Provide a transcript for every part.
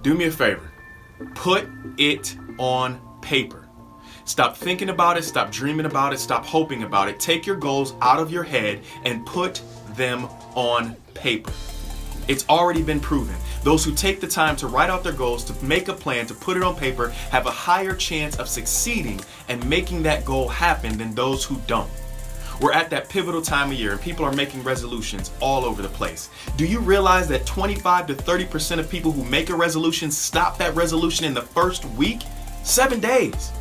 Do me a favor. Put it on paper. Stop thinking about it. Stop dreaming about it. Stop hoping about it. Take your goals out of your head and put them on paper. It's already been proven. Those who take the time to write out their goals, to make a plan, to put it on paper, have a higher chance of succeeding and making that goal happen than those who don't. We're at that pivotal time of year and people are making resolutions all over the place. Do you realize that 25 to 30% of people who make a resolution stop that resolution in the first week? 7 days.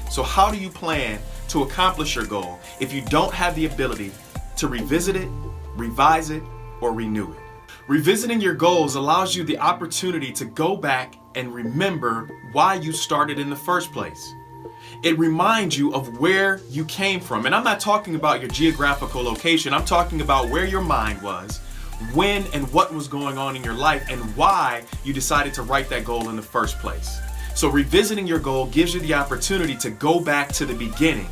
So how do you plan to accomplish your goal if you don't have the ability to revisit it, revise it, or renew it? Revisiting your goals allows you the opportunity to go back and remember why you started in the first place. It reminds you of where you came from. And I'm not talking about your geographical location. I'm talking about where your mind was, when and what was going on in your life, and why you decided to write that goal in the first place. So revisiting your goal gives you the opportunity to go back to the beginning.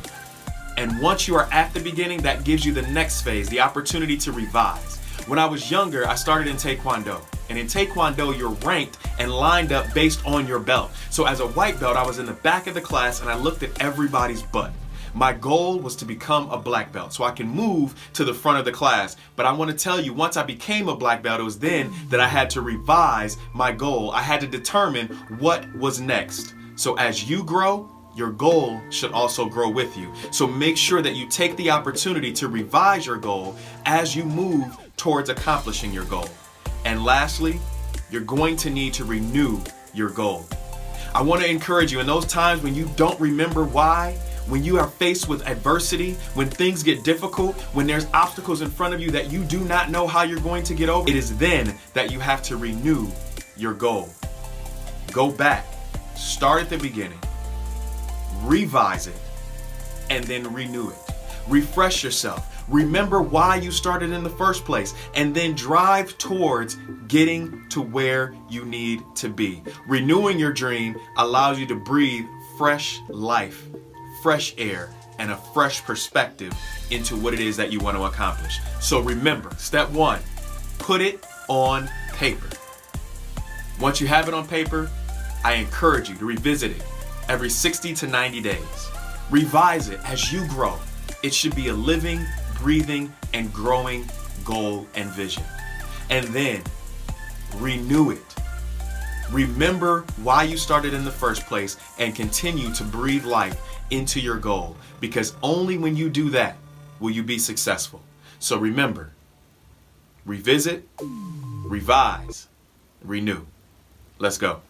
And once you are at the beginning, that gives you the next phase, the opportunity to revise. When I was younger, I started in Taekwondo. And in Taekwondo, you're ranked and lined up based on your belt. So as a white belt, I was in the back of the class and I looked at everybody's butt. My goal was to become a black belt so I can move to the front of the class. But I want to tell you, once I became a black belt, it was then that I had to revise my goal. I had to determine what was next. So as you grow, your goal should also grow with you. So make sure that you take the opportunity to revise your goal as you move towards accomplishing your goal. And lastly, you're going to need to renew your goal. I want to encourage you in those times when you don't remember why, when you are faced with adversity, when things get difficult, when there's obstacles in front of you that you do not know how you're going to get over, it is then that you have to renew your goal. Go back, start at the beginning, revise it, and then renew it. Refresh yourself. Remember why you started in the first place, and then drive towards getting to where you need to be. Renewing your dream allows you to breathe fresh life, fresh air, and a fresh perspective into what it is that you want to accomplish. So remember, step 1, put it on paper. Once you have it on paper, I encourage you to revisit it every 60 to 90 days. Revise it as you grow. It should be a living, breathing, and growing goal and vision. And then renew it. Remember why you started in the first place and continue to breathe life into your goal, because only when you do that will you be successful. So remember, revisit, revise, renew. Let's go.